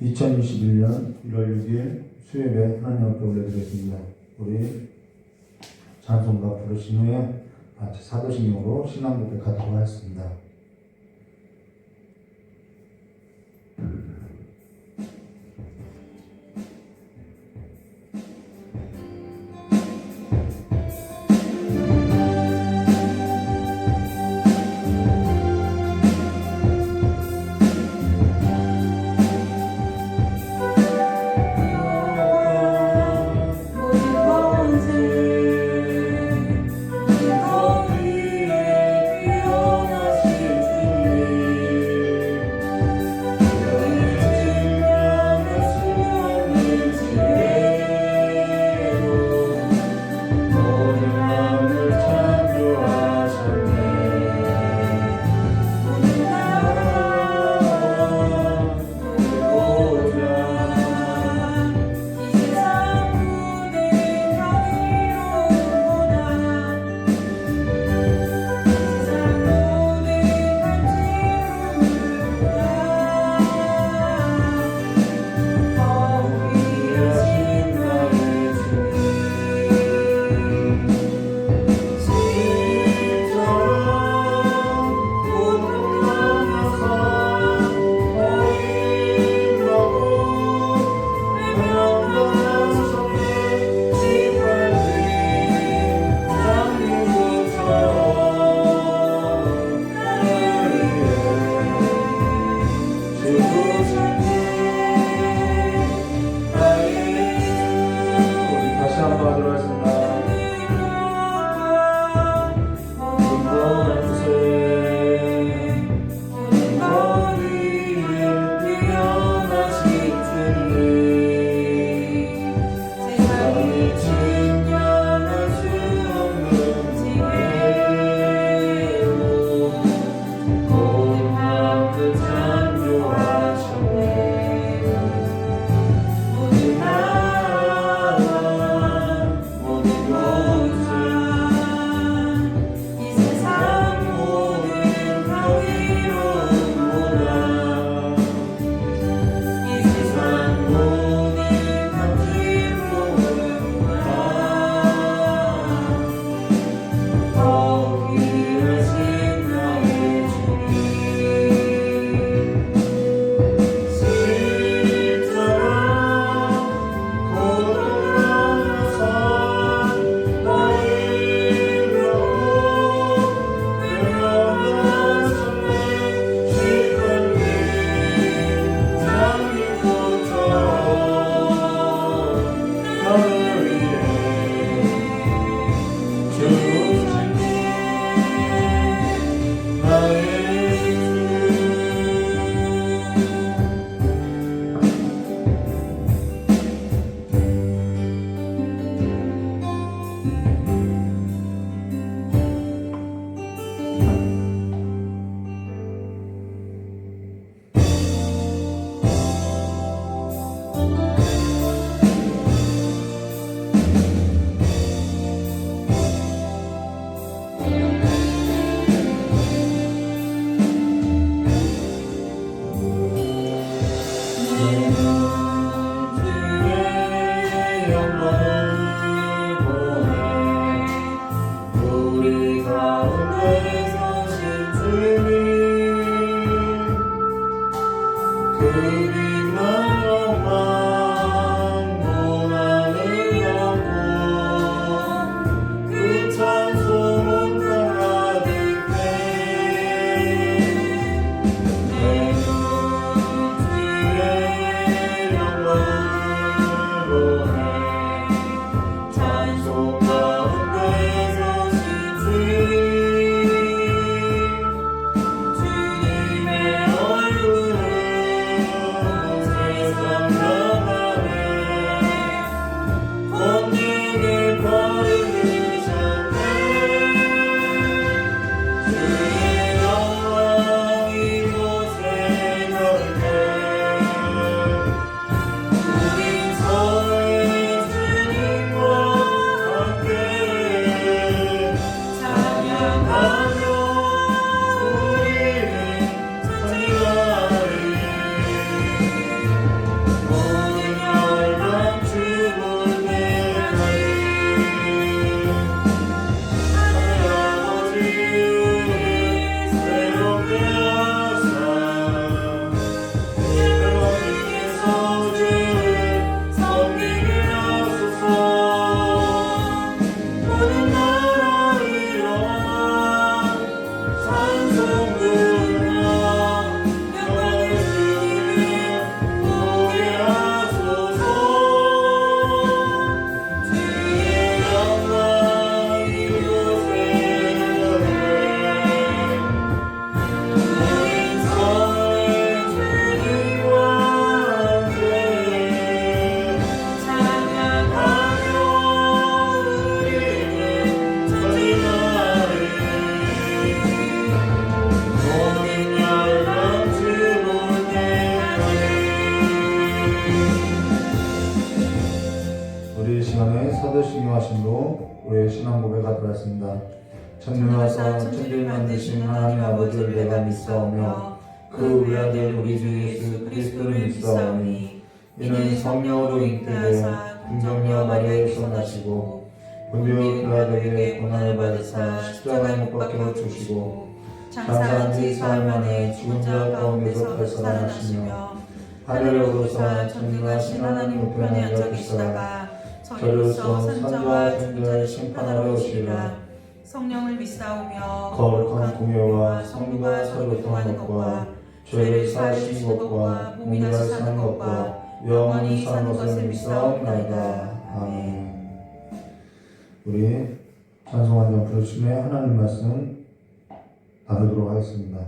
2021년 1월 6일 수요일에 하나님 앞에 올려드리겠습니다. 우리 찬송가 부르신 후에 같이 사도신경으로 신앙고백 가도록 하겠습니다. 주님의 얼굴을 세상 믿고 우리의 신앙 고백하도록 하겠습니다. 전능하사 천지를 만드신 하나님 아버지를 내가 믿사오며 그 외아들 우리 주 예수 그리스도를 믿사오니 이는 성령으로 잉태되어 궁정녀 마리아에서 나시고 본디오 빌라도에게 고난을 받으사 십자가에 못 박혀 죽으시고 장사한 지 사흘 만에 죽은 자 가운데서 다시 살아나시며 하늘을 오르사 전능하신 하나님 우편에 앉아 계시다가 저리로서 선자와 존재를 심판하러 오시리라. 성령을 믿사오며 거룩한 공예와 성부가 서로 통하는 것과 죄를 사하시는 것과 몸이 다시 사는 것과 영원히 사는 것을 믿사옵나이다. 아멘. 우리 찬송 한 장 부르심에 하나님 말씀 나누도록 하겠습니다.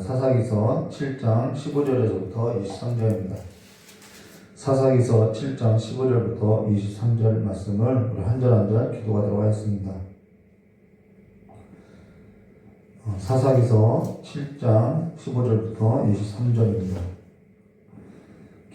사사기서 7장 15절에서부터 23절입니다. 사사기서 7장 15절부터 23절 말씀을 우리 한 절 한 절 기도하도록 하겠습니다. 사사기서 7장 15절부터 23절입니다.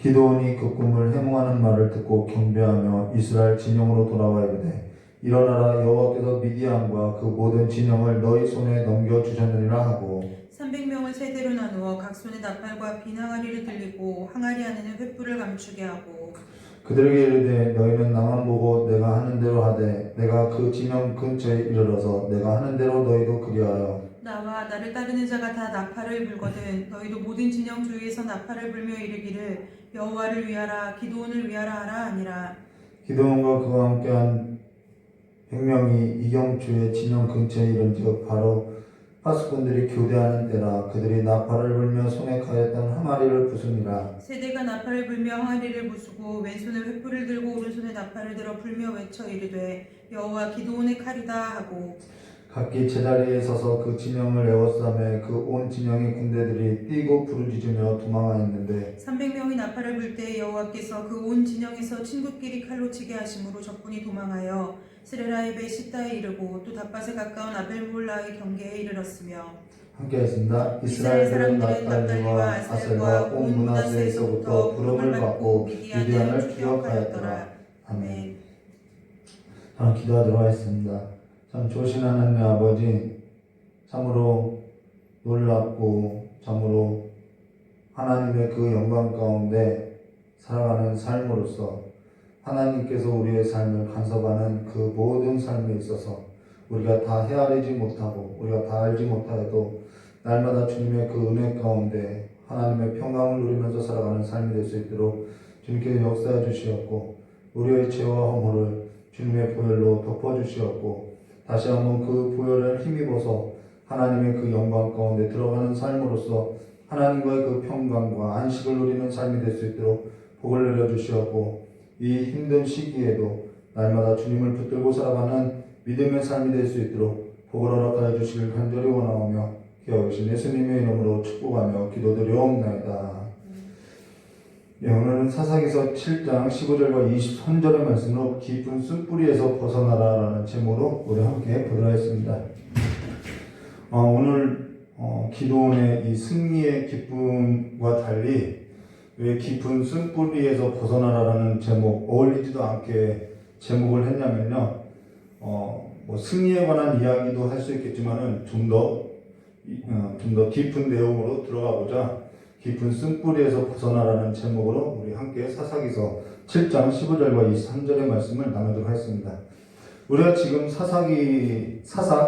기드온이 그 꿈을 해몽하는 말을 듣고 경배하며 이스라엘 진영으로 돌아와 이르되 일어나라 여호와께서 미디안과 그 모든 진영을 너희 손에 넘겨주셨느니라 하고 300명을 세대로 나누어 각 손에 나팔과 빈 항아리를 들리고 항아리 안에는 횃불을 감추게 하고 그들에게 이르되 너희는 나만 보고 내가 하는 대로 하되 내가 그 진영 근처에 이르러서 내가 하는 대로 너희도 그리하여 나와 나를 따르는 자가 다 나팔을 불거든 너희도 모든 진영 주위에서 나팔을 불며 이르기를 여호와를 위하라 기드온을 위하라 하라 아니라. 기드온과 그와 함께한 100명이 이경주의 진영 근처에 이른즉 바로 파수꾼들이 교대하는 때라. 그들이 나팔을 불며 손에 가였던 항아리를 부수니라. 세대가 나팔을 불며 항아리를 부수고 왼손에 횃불을 들고 오른손에 나팔을 들어 불며 외쳐 이르되 여호와 기드온의 칼이다 하고 각기 제자리에 서서 그 진영을 에워싸매 그 온 진영의 군대들이 뛰고 부르짖으며 도망하였는데 300명이 나팔을 불 때 여호와께서 그 온 진영에서 친구끼리 칼로 치게 하심으로 적군이 도망하여 스레라의 배 시다에 이르고 또 닷밭에 가까운 아벨몰라의 경계에 이르렀으며 함께 하겠습니다. 이스라엘 사람들은 납달리와 아셀과 온 므낫세에서부터 부름을 받고 미디안을 추격하였더라. 아멘. 저는 기도하도록 하겠습니다. 참 조신하는 내 아버지, 참으로 놀랍고 참으로 하나님의 그 영광 가운데 살아가는 삶으로서 하나님께서 우리의 삶을 간섭하는 그 모든 삶에 있어서 우리가 다 헤아리지 못하고 우리가 다 알지 못하여도 날마다 주님의 그 은혜 가운데 하나님의 평강을 누리면서 살아가는 삶이 될 수 있도록 주님께서 역사해 주시었고 우리의 죄와 허물을 주님의 보혈로 덮어주시었고 다시 한번 그 보혈을 힘입어서 하나님의 그 영광 가운데 들어가는 삶으로써 하나님과의 그 평강과 안식을 누리는 삶이 될 수 있도록 복을 내려주시었고 이 힘든 시기에도 날마다 주님을 붙들고 살아가는 믿음의 삶이 될 수 있도록 복을 허락하여 주시길 간절히 원하오며 기억하신 예수님의 이름으로 축복하며 기도드리옵나이다. 예, 오늘은 사사기서 7장 15절과 23절의 말씀으로 깊은 숯불이에서 벗어나라라는 제목으로 우리 함께 보도록 하겠습니다. 오늘 기도원의 이 승리의 기쁨과 달리 왜 깊은 숯불이에서 벗어나라라는 제목 어울리지도 않게 제목을 했냐면요. 뭐 승리에 관한 이야기도 할 수 있겠지만은 좀 더 깊은 내용으로 들어가보자 깊은 숯불에서 벗어나라는 제목으로 우리 함께 사사기서 7장 15절과 23절의 말씀을 나누도록 하겠습니다. 우리가 지금 사사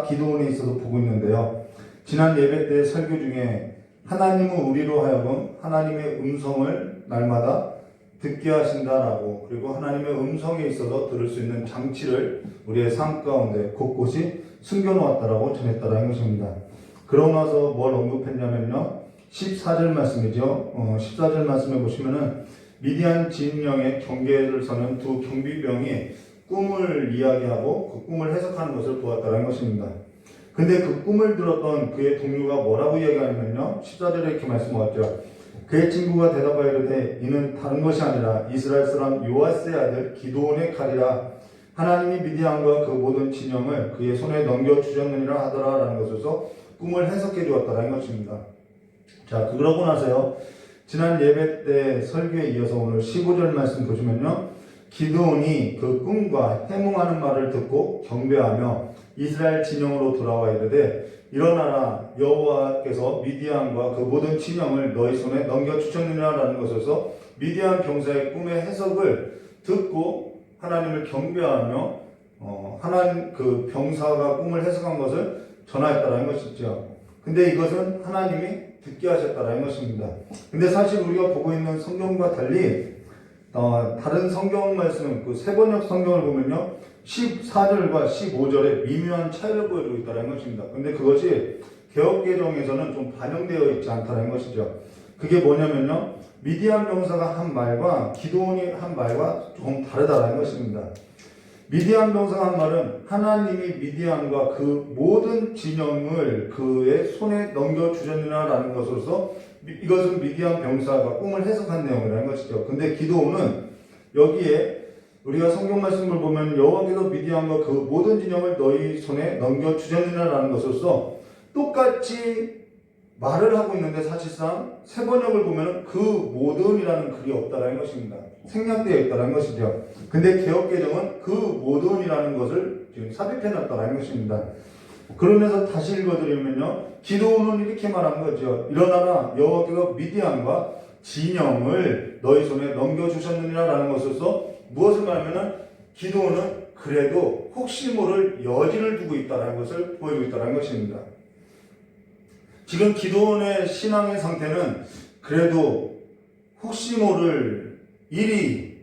기도원에 있어서 보고 있는데요. 지난 예배 때 설교 중에 하나님은 우리로 하여금 하나님의 음성을 날마다 듣게 하신다라고 그리고 하나님의 음성에 있어서 들을 수 있는 장치를 우리의 삶 가운데 곳곳이 숨겨놓았다라고 전했다라는 것입니다. 그러고 나서 뭘 언급했냐면요. 14절 말씀이죠. 14절 말씀에 보시면은 미디안 진영의 경계를 서는 두 경비병이 꿈을 이야기하고 그 꿈을 해석하는 것을 보았다는 것입니다. 근데 그 꿈을 들었던 그의 동료가 뭐라고 이야기하냐면요. 14절에 이렇게 말씀하셨죠. 그의 친구가 대답하여 이르되 이는 다른 것이 아니라 이스라엘 사람 요아스의 아들 기드온의 칼이라 하나님이 미디안과 그 모든 진영을 그의 손에 넘겨주셨느니라 하더라라는 것에서 꿈을 해석해 주었다는 것입니다. 자, 그러고 나서요. 지난 예배 때 설교에 이어서 오늘 15절 말씀 보시면요. 기드온이 그 꿈과 해몽하는 말을 듣고 경배하며 이스라엘 진영으로 돌아와 이르되 일어나라 여호와께서 미디안과 그 모든 진영을 너희 손에 넘겨주셨느냐라는 것에서 미디안 병사의 꿈의 해석을 듣고 하나님을 경배하며 하나님 그 병사가 꿈을 해석한 것을 전하였다라는 것이죠. 근데 이것은 하나님이 듣게 하셨다라는 것입니다. 근데 사실 우리가 보고 있는 성경과 달리 다른 성경 말씀, 그 세번역 성경을 보면요, 14절과 15절에 미묘한 차이를 보여주고 있다는 것입니다. 근데 그것이 개역개정에서는 좀 반영되어 있지 않다는 것이죠. 그게 뭐냐면요, 미디안 병사가 한 말과 기드온이 한 말과 조금 다르다는 것입니다. 미디안 병사가 한 말은 하나님이 미디안과 그 모든 진영을 그의 손에 넘겨주셨느냐라는 것으로서 이것은 미디안 병사가 꿈을 해석한 내용이라는 것이죠. 근데 기드온은 여기에 우리가 성경 말씀을 보면 여호와께서 미디안과 그 모든 진영을 너희 손에 넘겨주셨느냐라는 것으로서 똑같이 말을 하고 있는데 사실상 세번역을 보면 그 모든이라는 글이 없다라는 것입니다. 생략되어 있다는 것이죠. 근데 개역개정은 그 모든이라는 것을 지금 삽입해놨다는 것입니다. 그러면서 다시 읽어드리면요. 기드온은 이렇게 말한 거죠. 일어나라 여호와께서 미디안과 진영을 너희 손에 넘겨주셨느니라라는 것으로서 무엇을 말하면은 기드온은 그래도 혹시 모를 여지를 두고 있다는 것을 보이고 있다는 것입니다. 지금 기드온의 신앙의 상태는 그래도 혹시 모를 일이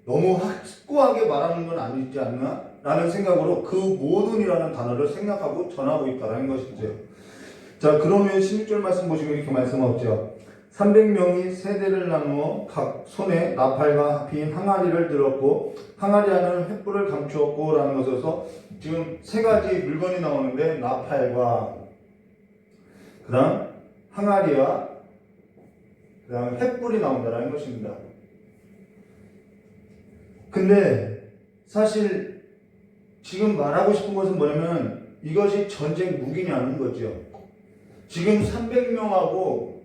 너무 확고하게 말하는 건 아니지 않나? 라는 생각으로 그 모든이라는 단어를 생략하고 전하고 있다는 것이죠. 자, 그러면 16절 말씀 보시면 이렇게 말씀하죠. 300명이 세대를 나누어 각 손에 나팔과 합힌 항아리를 들었고 항아리 안에는 횃불을 감추었고 라는 것에서 지금 세 가지 물건이 나오는데 나팔과 그 다음 항아리와 그 다음 횃불이 나온다는 것입니다. 근데 사실 지금 말하고 싶은 것은 뭐냐면 이것이 전쟁 무기냐는 거죠. 지금 300명하고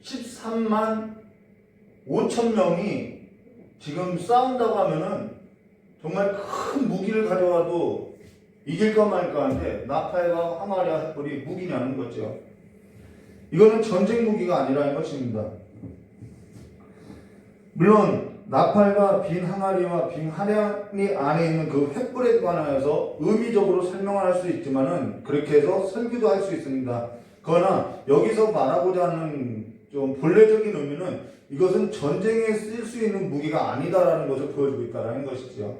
13만 5천 명이 지금 싸운다고 하면은 정말 큰 무기를 가져와도 이길까 말까 한데 나팔과 항아리와 횃불이 무기냐는 거죠. 이거는 전쟁 무기가 아니라는 것입니다. 물론 나팔과 빈 항아리와 빈 하량이 안에 있는 그 횃불에 관하여서 의미적으로 설명할 수 있지만은 그렇게 해서 설교도 할 수 있습니다. 그러나 여기서 말하고자 하는 좀 본래적인 의미는 이것은 전쟁에 쓸 수 있는 무기가 아니다라는 것을 보여주고 있다는 것이죠.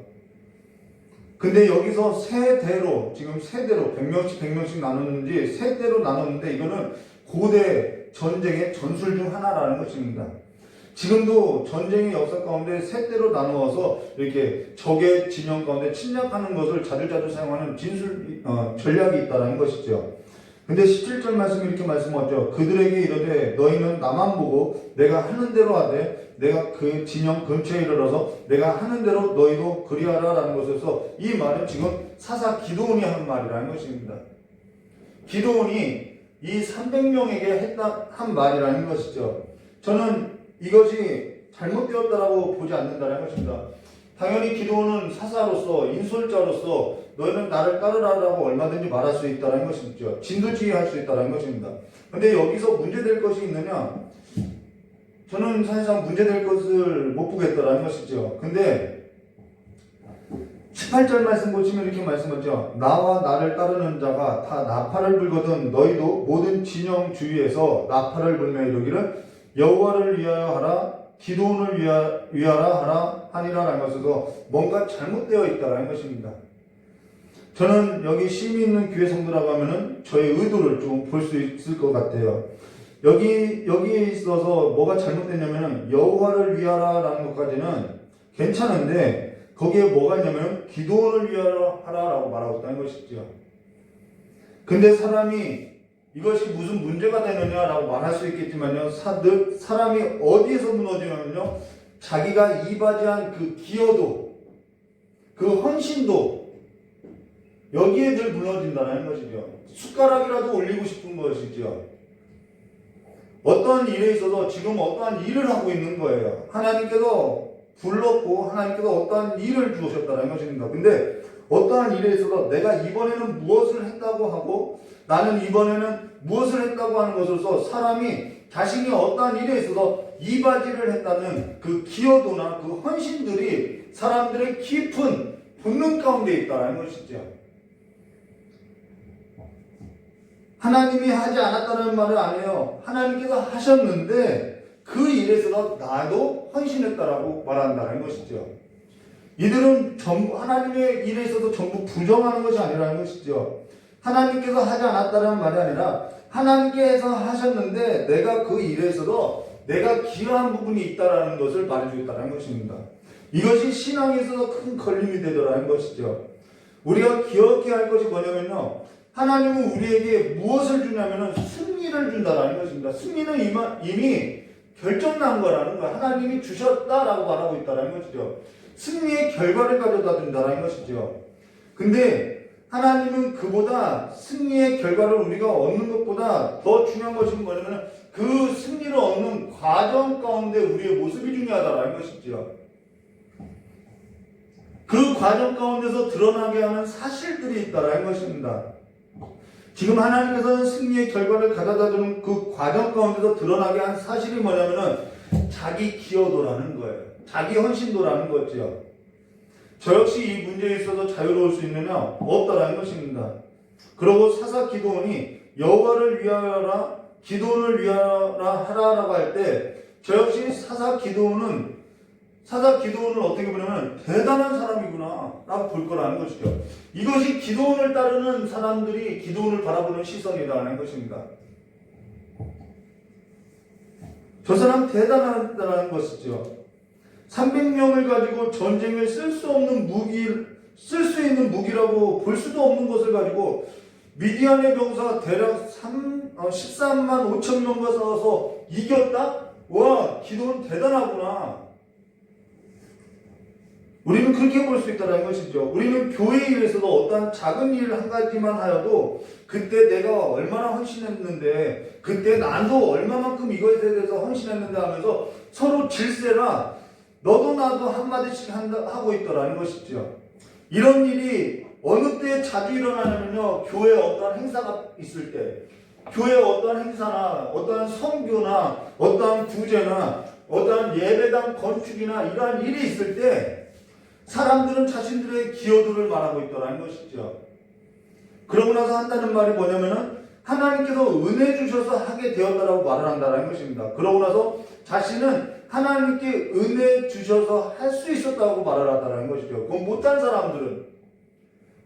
근데 여기서 세대로, 지금 세대로 100명씩 나눴는지 세대로 나눴는데 이거는 고대 전쟁의 전술 중 하나라는 것입니다. 지금도 전쟁의 역사 가운데 세대로 나누어서 이렇게 적의 진영 가운데 침략하는 것을 자주자주 사용하는 전략이 있다는 것이죠. 근데 17절 말씀이 이렇게 말씀하죠. 그들에게 이르되 너희는 나만 보고 내가 하는 대로 하되 내가 그 진영 근처에 이르러서 내가 하는 대로 너희도 그리하라 라는 것에서 이 말은 지금 사사 기드온이 한 말이라는 것입니다. 기드온이 이 300명에게 한 말이라는 것이죠. 저는 이것이 잘못되었다라고 보지 않는다는 것입니다. 당연히 기드온은 사사로서 인솔자로서 너희는 나를 따르라라고 얼마든지 말할 수 있다는 것이죠. 진두지휘할 수 있다는 것입니다. 근데 여기서 문제될 것이 있느냐? 저는 사실상 문제될 것을 못 보겠다라는 것이죠. 근데 18절 말씀 보시면 이렇게 말씀하죠. 나와 나를 따르는 자가 다 나팔을 불거든 너희도 모든 진영 주위에서 나팔을 불며 이르기를 여호와를 위하여 하라 기드온을 위하라 하라 하니라라는 것에서 뭔가 잘못되어 있다라는 것입니다. 저는 여기 심의 있는 교회 성도라고 하면은 저의 의도를 좀 볼 수 있을 것 같아요. 여기에 있어서 뭐가 잘못됐냐면은 여호와를 위하라라는 것까지는 괜찮은데 거기에 뭐가 있냐면 기드온을 위하라라고 말하고 있다는 것이죠. 근데 사람이 이것이 무슨 문제가 되느냐라고 말할 수 있겠지만요. 사람이 어디에서 무너지냐면요. 자기가 이바지한 그 기여도, 그 헌신도 여기에 늘 무너진다는 것이죠. 숟가락이라도 올리고 싶은 것이죠. 어떠한 일에 있어서 지금 어떠한 일을 하고 있는 거예요. 하나님께서 불렀고 하나님께서 어떠한 일을 주셨다는 것입니다. 근데 어떠한 일에 있어서 내가 이번에는 무엇을 했다고 하고 나는 이번에는 무엇을 했다고 하는 것으로서 사람이 자신이 어떠한 일에 있어서 이바지를 했다는 그 기여도나 그 헌신들이 사람들의 깊은 본능 가운데 있다는 것이죠. 하나님이 하지 않았다는 말은 아니에요. 하나님께서 하셨는데 그 일에서 나도 헌신했다라고 말한다는 것이죠. 이들은 전부 하나님의 일에 있어서 전부 부정하는 것이 아니라는 것이죠. 하나님께서 하지 않았다는 말이 아니라 하나님께서 하셨는데 내가 그 일에 있어서 내가 기여한 부분이 있다라는 것을 말해주고 있다는 것입니다. 이것이 신앙에 있어서 큰 걸림이 되더라는 것이죠. 우리가 기억해야 할 것이 뭐냐면요. 하나님은 우리에게 무엇을 주냐면은 승리를 준다라는 것입니다. 승리는 이미 결정난 거라는 거야. 하나님이 주셨다라고 말하고 있다라는 것이죠. 승리의 결과를 가져다 준다라는 것이죠. 근데 하나님은 그보다 승리의 결과를 우리가 얻는 것보다 더 중요한 것이 뭐냐면 그 승리를 얻는 과정 가운데 우리의 모습이 중요하다라는 것이죠. 그 과정 가운데서 드러나게 하는 사실들이 있다라는 것입니다. 지금 하나님께서는 승리의 결과를 가져다 주는 그 과정 가운데서 드러나게 한 사실이 뭐냐면은 자기 기여도라는 거예요. 자기 헌신도라는 거죠. 저 역시 이 문제에 있어서 자유로울 수 있느냐? 없다라는 것입니다. 그리고 사사 기드온이 여호와를 위하여라 기드온을 위하여라 하라라고 할 때 저 역시 사사 기드온을 어떻게 보냐면 대단한 사람이구나 라고 볼 거라는 것이죠. 이것이 기드온을 따르는 사람들이 기드온을 바라보는 시선이라는 것입니다. 저 사람 대단하다는 것이죠. 300명을 가지고 전쟁에 쓸 수 있는 무기라고 볼 수도 없는 것을 가지고 미디안의 병사가 대략 13만 5천 명과 싸워서 이겼다? 와, 기드온 대단하구나. 우리는 그렇게 볼 수 있다는 것이죠. 우리는 교회 일에서도 어떠한 작은 일 한 가지만 하여도 그때 내가 얼마나 헌신했는데 그때 나도 얼마만큼 이것에 대해서 헌신했는데 하면서 서로 질세라 너도 나도 한마디씩 하고 있더라는 것이죠. 이런 일이 어느 때 자주 일어나냐면요. 교회에 어떠한 행사가 있을 때 교회에 어떠한 행사나 어떠한 선교나 어떠한 구제나 어떠한 예배당 건축이나 이러한 일이 있을 때 사람들은 자신들의 기여도를 말하고 있더라는 것이죠. 그러고 나서 한다는 말이 뭐냐면은 하나님께서 은혜 주셔서 하게 되었다라고 말을 한다는 것입니다. 그러고 나서 자신은 하나님께 은혜 주셔서 할 수 있었다고 말을 한다는 것이죠. 그건 못한 사람들은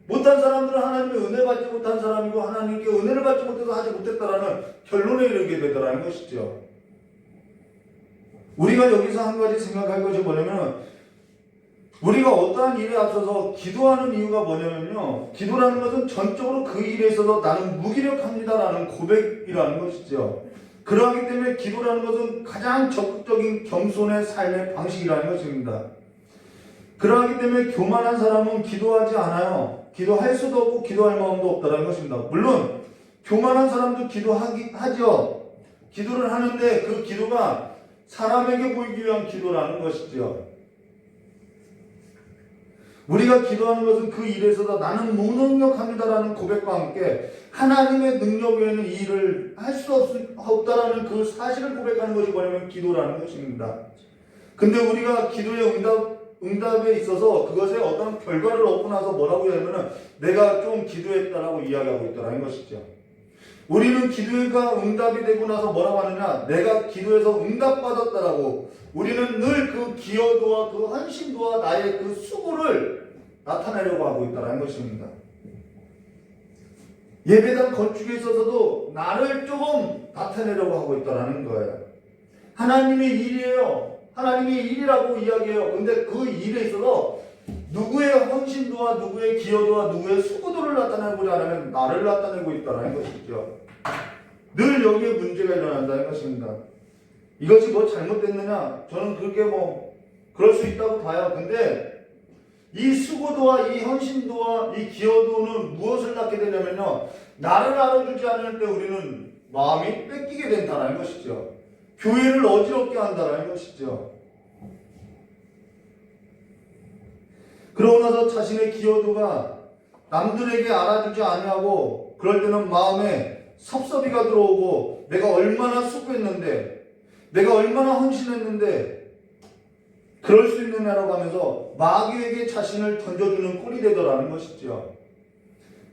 하나님의 은혜 받지 못한 사람이고 하나님께 은혜를 받지 못해서 하지 못했다라는 결론에 이르게 되더라는 것이죠. 우리가 여기서 한 가지 생각할 것이 뭐냐면 우리가 어떠한 일에 앞서서 기도하는 이유가 뭐냐면요. 기도라는 것은 전적으로 그 일에 있어서 나는 무기력합니다라는 고백이라는 것이죠. 그러하기 때문에 기도라는 것은 가장 적극적인 겸손의 삶의 방식이라는 것입니다. 그러하기 때문에 교만한 사람은 기도하지 않아요. 기도할 수도 없고 기도할 마음도 없다는 것입니다. 물론 교만한 사람도 하죠. 기도를 하는데 그 기도가 사람에게 보이기 위한 기도라는 것이죠. 우리가 기도하는 것은 그 일에서도 나는 무능력합니다라는 고백과 함께 하나님의 능력 외에는 이 일을 할 수 없다라는 그 사실을 고백하는 것이 뭐냐면 기도라는 것입니다. 근데 우리가 기도의 응답에 있어서 그것에 어떤 결과를 얻고 나서 뭐라고 하냐면은 내가 좀 기도했다라고 이야기하고 있다는 것이죠. 우리는 기도가 응답이 되고 나서 뭐라고 하느냐? 내가 기도해서 응답받았다라고 우리는 늘 그 기여도와 그 헌신도와 나의 그 수고를 나타내려고 하고 있다는 것입니다. 예배당 건축에 있어서도 나를 조금 나타내려고 하고 있다는 거예요. 하나님의 일이에요. 하나님의 일이라고 이야기해요. 근데 그 일에 있어서 누구의 헌신도와 누구의 기여도와 누구의 수고도를 나타내고자 하면 나를 나타내고 있다는 것이죠. 늘 여기에 문제가 일어난다는 것입니다. 이것이 뭐 잘못됐느냐? 저는 그게 그럴 수 있다고 봐요. 근데 이 수고도와 이 헌신도와 이 기여도는 무엇을 낳게 되냐면요. 나를 알아주지 않을 때 우리는 마음이 뺏기게 된다는 것이죠. 교회를 어지럽게 한다는 것이죠. 그러고 나서 자신의 기여도가 남들에게 알아주지 아니하고 그럴 때는 마음에 섭섭이가 들어오고 내가 얼마나 수고했는데 내가 얼마나 헌신했는데 그럴 수 있느냐라고 하면서 마귀에게 자신을 던져주는 꼴이 되더라는 것이죠.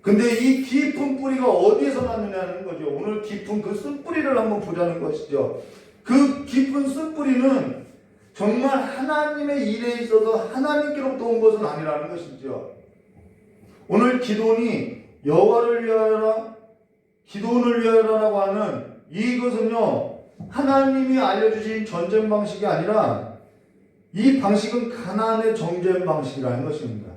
근데 이 깊은 뿌리가 어디에서 났느냐는 거죠. 오늘 깊은 그 쓴뿌리를 한번 보자는 것이죠. 그 깊은 쓴뿌리는 정말 하나님의 일에 있어서 하나님께로부터 온 것은 아니라는 것이죠. 오늘 기도원이 여호와를 위하여라, 기도원을 위하여라라고 하는 이것은요, 하나님이 알려주신 전쟁 방식이 아니라 이 방식은 가나안의 정죄 방식이라는 것입니다.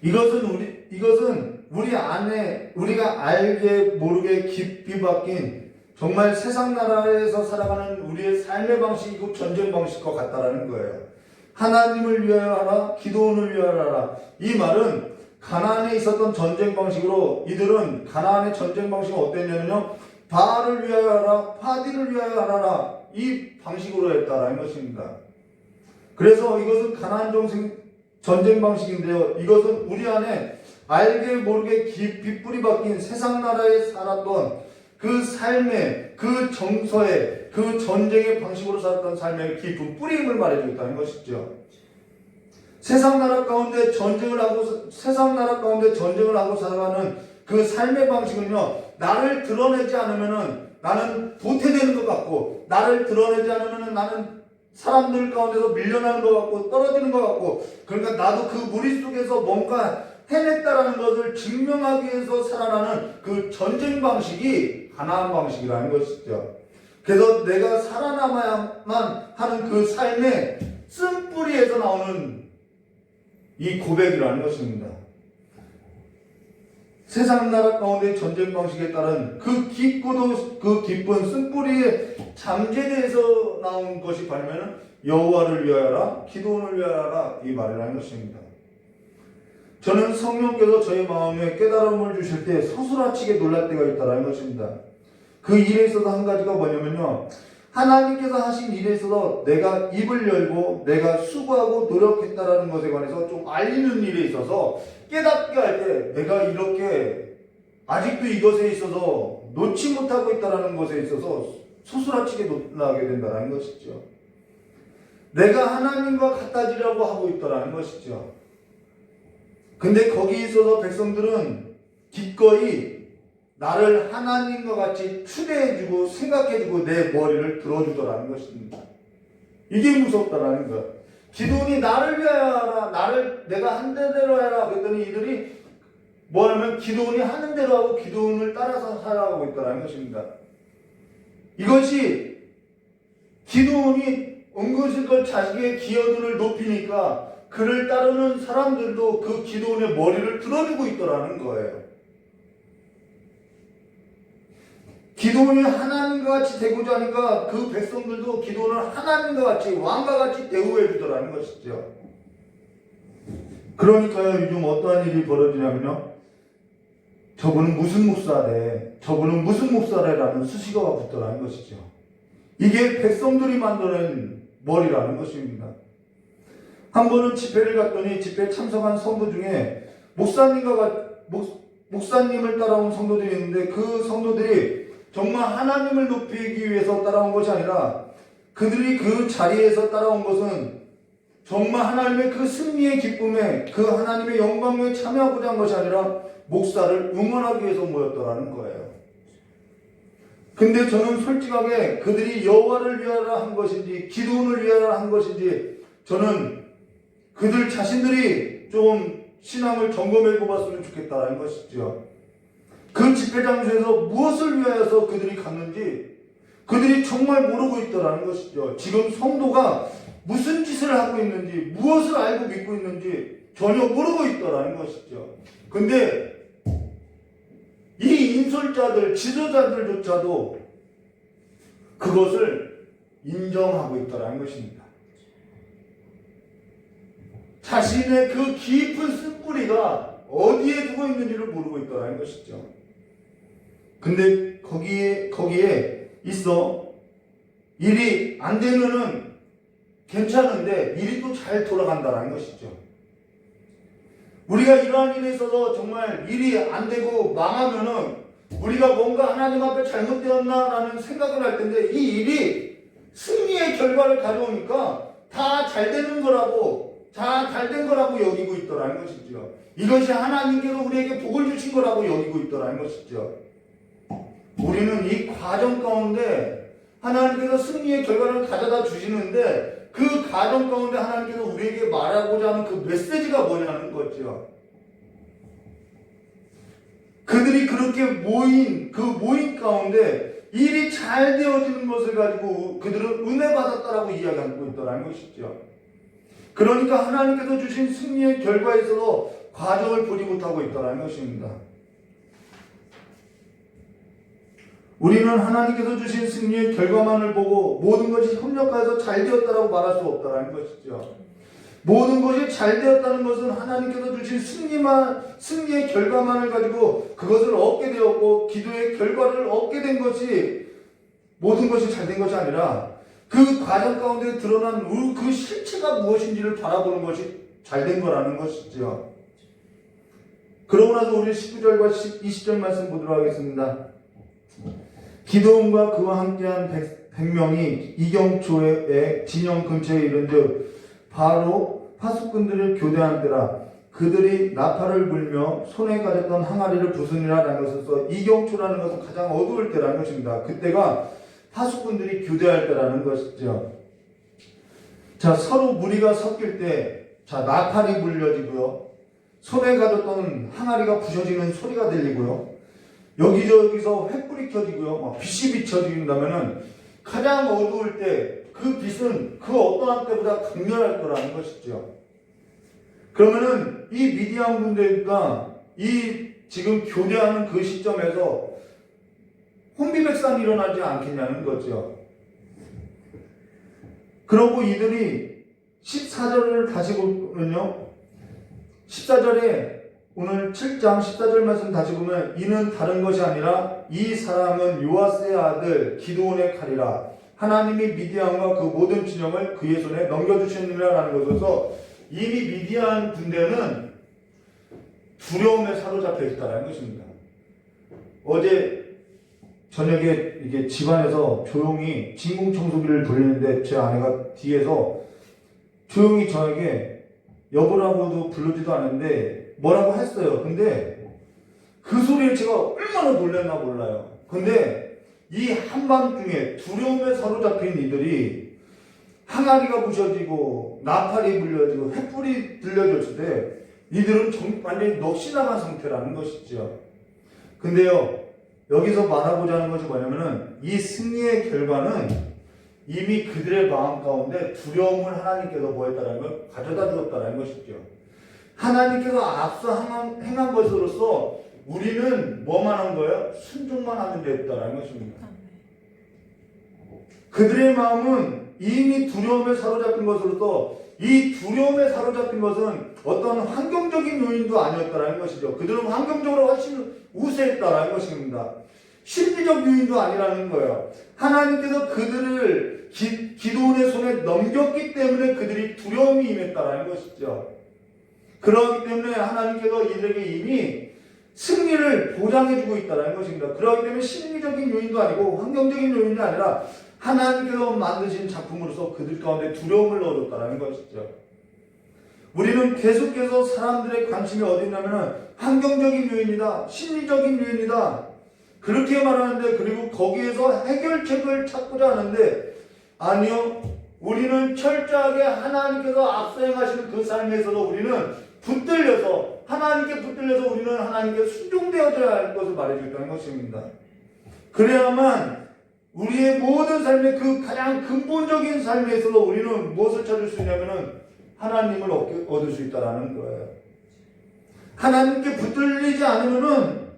이것은 우리 안에 우리가 알게 모르게 깊이 박힌 정말 세상 나라에서 살아가는 우리의 삶의 방식이고 전쟁 방식과 같다라는 거예요. 하나님을 위하여 하라, 기도원을 위하여 하라. 이 말은 가나안에 있었던 전쟁 방식으로 이들은 가나안의 전쟁 방식은 어땠냐면요. 바알을 위하여 하라, 파디를 위하여 하라. 이 방식으로 했다라는 것입니다. 그래서 이것은 가나안 전쟁 방식인데요. 이것은 우리 안에 알게 모르게 깊이 뿌리 박힌 세상 나라에 살았던 그 삶의, 그 정서의, 그 전쟁의 방식으로 살았던 삶의 깊은 뿌리임을 말해주고 있다는 것이죠. 세상 나라 가운데 전쟁을 하고 살아가는 그 삶의 방식은요, 나를 드러내지 않으면은 나는 도태되는 것 같고, 나를 드러내지 않으면은 나는 사람들 가운데서 밀려나는 것 같고, 떨어지는 것 같고, 그러니까 나도 그 무리 속에서 뭔가 해냈다라는 것을 증명하기 위해서 살아나는 그 전쟁 방식이 가나안 방식이라는 것이죠. 그래서 내가 살아남아야만 하는 그 삶의 쓴뿌리에서 나오는 이 고백이라는 것입니다. 세상 나라 가운데 전쟁 방식에 따른 그 깊고도 그 깊은 쓴뿌리의 잠재대에서 나온 것이 바르면 여호와를 위하여라, 기도원을 위하여라 이 말이라는 것입니다. 저는 성령께서 저의 마음에 깨달음을 주실 때 서술아치게 놀랄 때가 있다는 것입니다. 그 일에 있어서 한 가지가 뭐냐면요. 하나님께서 하신 일에 있어서 내가 입을 열고 내가 수고하고 노력했다라는 것에 관해서 좀 알리는 일에 있어서 깨닫게 할 때 내가 이렇게 아직도 이것에 있어서 놓지 못하고 있다라는 것에 있어서 소스라치게 놀라게 된다는 것이죠. 내가 하나님과 같아지려고 하고 있다는 것이죠. 근데 거기 있어서 백성들은 기꺼이 나를 하나님과 같이 추대해주고 생각해주고 내 머리를 들어주더라는 것입니다. 이게 무섭다라는 것. 기도원이 나를 위하여 하라, 내가 한 대로 해라. 그랬더니 이들이 뭐냐면 기도원이 하는 대로 하고 기도원을 따라서 살아가고 있다는 것입니다. 이것이 기도원이 은근슬쩍 자식의 기여도를 높이니까 그를 따르는 사람들도 그 기도원의 머리를 들어주고 있더라는 거예요. 기도원이 하나님과 같이 되고자 하니까 그 백성들도 기도원을 하나님과 같이 왕과 같이 대우해 주더라는 것이죠. 그러니까요, 요즘 어떠한 일이 벌어지냐면요, 저분은 무슨 목사래, 저분은 무슨 목사래라는 수식어가 붙더라는 것이죠. 이게 백성들이 만들어낸 머리라는 것입니다. 한 번은 집회를 갔더니 집회에 참석한 성도 중에 목사님을 따라온 성도들이 있는데 그 성도들이 정말 하나님을 높이기 위해서 따라온 것이 아니라 그들이 그 자리에서 따라온 것은 정말 하나님의 그 승리의 기쁨에 그 하나님의 영광에 참여하고자 한 것이 아니라 목사를 응원하기 위해서 모였더라는 거예요. 근데 저는 솔직하게 그들이 여호와를 위하여 한 것인지 기도원을 위하여 한 것인지 저는 그들 자신들이 좀 신앙을 점검해 보았으면 좋겠다는 것이죠. 그 집회 장소에서 무엇을 위하여서 그들이 갔는지 그들이 정말 모르고 있더라는 것이죠. 지금 성도가 무슨 짓을 하고 있는지 무엇을 알고 믿고 있는지 전혀 모르고 있더라는 것이죠. 근데 이 인솔자들, 지도자들조차도 그것을 인정하고 있더라는 것입니다. 자신의 그 깊은 쓴뿌리가 어디에 두고 있는지를 모르고 있더라는 것이죠. 근데 거기에 있어 일이 안 되면은 괜찮은데 일이 또 잘 돌아간다는 것이죠. 우리가 이러한 일에 있어서 정말 일이 안 되고 망하면은 우리가 뭔가 하나님 앞에 잘못되었나라는 생각을 할 텐데 이 일이 승리의 결과를 가져오니까 다 잘 되는 거라고 잘 된 거라고 여기고 있더라는 것이죠. 이것이 하나님께서 우리에게 복을 주신 거라고 여기고 있더라는 것이죠. 우리는 이 과정 가운데 하나님께서 승리의 결과를 가져다 주시는데 그 과정 가운데 하나님께서 우리에게 말하고자 하는 그 메시지가 뭐냐는 거죠. 그들이 그렇게 모인 가운데 일이 잘 되어지는 것을 가지고 그들은 은혜 받았다라고 이야기하고 있더라는 것이죠. 그러니까 하나님께서 주신 승리의 결과에 있어서 과정을 보지 못하고 있더라는 것입니다. 우리는 하나님께서 주신 승리의 결과만을 보고 모든 것이 협력해서 잘 되었다라고 말할 수 없다는 것이죠. 모든 것이 잘 되었다는 것은 하나님께서 주신 승리의 결과만을 가지고 그것을 얻게 되었고 기도의 결과를 얻게 된 것이 모든 것이 잘 된 것이 아니라 그 과정 가운데 드러난 그 실체가 무엇인지를 바라보는 것이 잘 된 거라는 것이죠. 그러고 나서 우리 19절과 20절 말씀 보도록 하겠습니다. 기드온과 그와 함께한 100명이 이경초의 진영 근처에 이른즉 바로 파수꾼들을 교대한 때라 그들이 나팔을 불며 손에 가졌던 항아리를 부수니라라는 것을 써 이경초라는 것은 가장 어두울 때라는 것입니다. 그때가 파수꾼들이 교대할 때라는 것이죠. 자, 서로 무리가 섞일 때, 자, 나팔이 불려지고요. 손에 가졌던 항아리가 부셔지는 소리가 들리고요. 여기저기서 횃불이 켜지고요. 빛이 비춰진다면은 가장 어두울 때 그 빛은 그 어떠한 때보다 강렬할 거라는 것이죠. 그러면은 이 미디안 군대가 이 지금 교대하는 그 시점에서 혼비백산이 일어나지 않겠냐는 거죠. 그러고 이들이 14절을 다시 보면요. 14절에 오늘 7장 14절 말씀 다시 보면 이는 다른 것이 아니라 이 사람은 요아스의 아들 기드온의 칼이라 하나님이 미디안과 그 모든 진영을 그의 손에 넘겨주셨느라라는 것에서 이미 미디안 군대는 두려움에 사로잡혀 있다는 것입니다. 어제 저녁에 이게 집안에서 조용히 진공청소기를 돌리는데 제 아내가 뒤에서 조용히 저에게 여보라고도 부르지도 않는데 뭐라고 했어요. 근데 그 소리에 제가 얼마나 놀랐나 몰라요. 근데 이 한밤중에 두려움에 사로잡힌 이들이 항아리가 부셔지고 나팔이 불려지고 횃불이 들려졌을 때 이들은 완전히 넋이 나간 상태라는 것이죠. 근데요, 여기서 말하고자 하는 것이 뭐냐면은 이 승리의 결과는 이미 그들의 마음 가운데 두려움을 하나님께서 뭐 했다라는 걸 가져다 주었다라는 것이죠. 하나님께서 앞서 행한 것으로서 우리는 뭐만 한 거예요? 순종만 하면 됐다라는 것입니다. 그들의 마음은 이미 두려움에 사로잡힌 것으로서 이 두려움에 사로잡힌 것은 어떤 환경적인 요인도 아니었다라는 것이죠. 그들은 환경적으로 훨씬 우세했다라는 것입니다. 심리적 요인도 아니라는 거예요. 하나님께서 그들을 기도원의 손에 넘겼기 때문에 그들이 두려움이 임했다라는 것이죠. 그렇기 때문에 하나님께서 이들에게 이미 승리를 보장해주고 있다는 것입니다. 그렇기 때문에 심리적인 요인도 아니고 환경적인 요인이 아니라 하나님께서 만드신 작품으로서 그들 가운데 두려움을 넣어줬다는 것이죠. 우리는 계속해서 사람들의 관심이 어디 있냐면 환경적인 요인이다, 심리적인 요인이다 그렇게 말하는데, 그리고 거기에서 해결책을 찾고자 하는데, 아니요, 우리는 철저하게 하나님께서 앞서 행하시는 그 삶에서도 우리는 붙들려서 하나님께 붙들려서 우리는 하나님께 순종되어져야 할 것을 말해주겠다는 것입니다. 그래야만 우리의 모든 삶의 그 가장 근본적인 삶에서도 우리는 무엇을 찾을 수 있냐면은 하나님을 얻을 수 있다라는 거예요. 하나님께 붙들리지 않으면은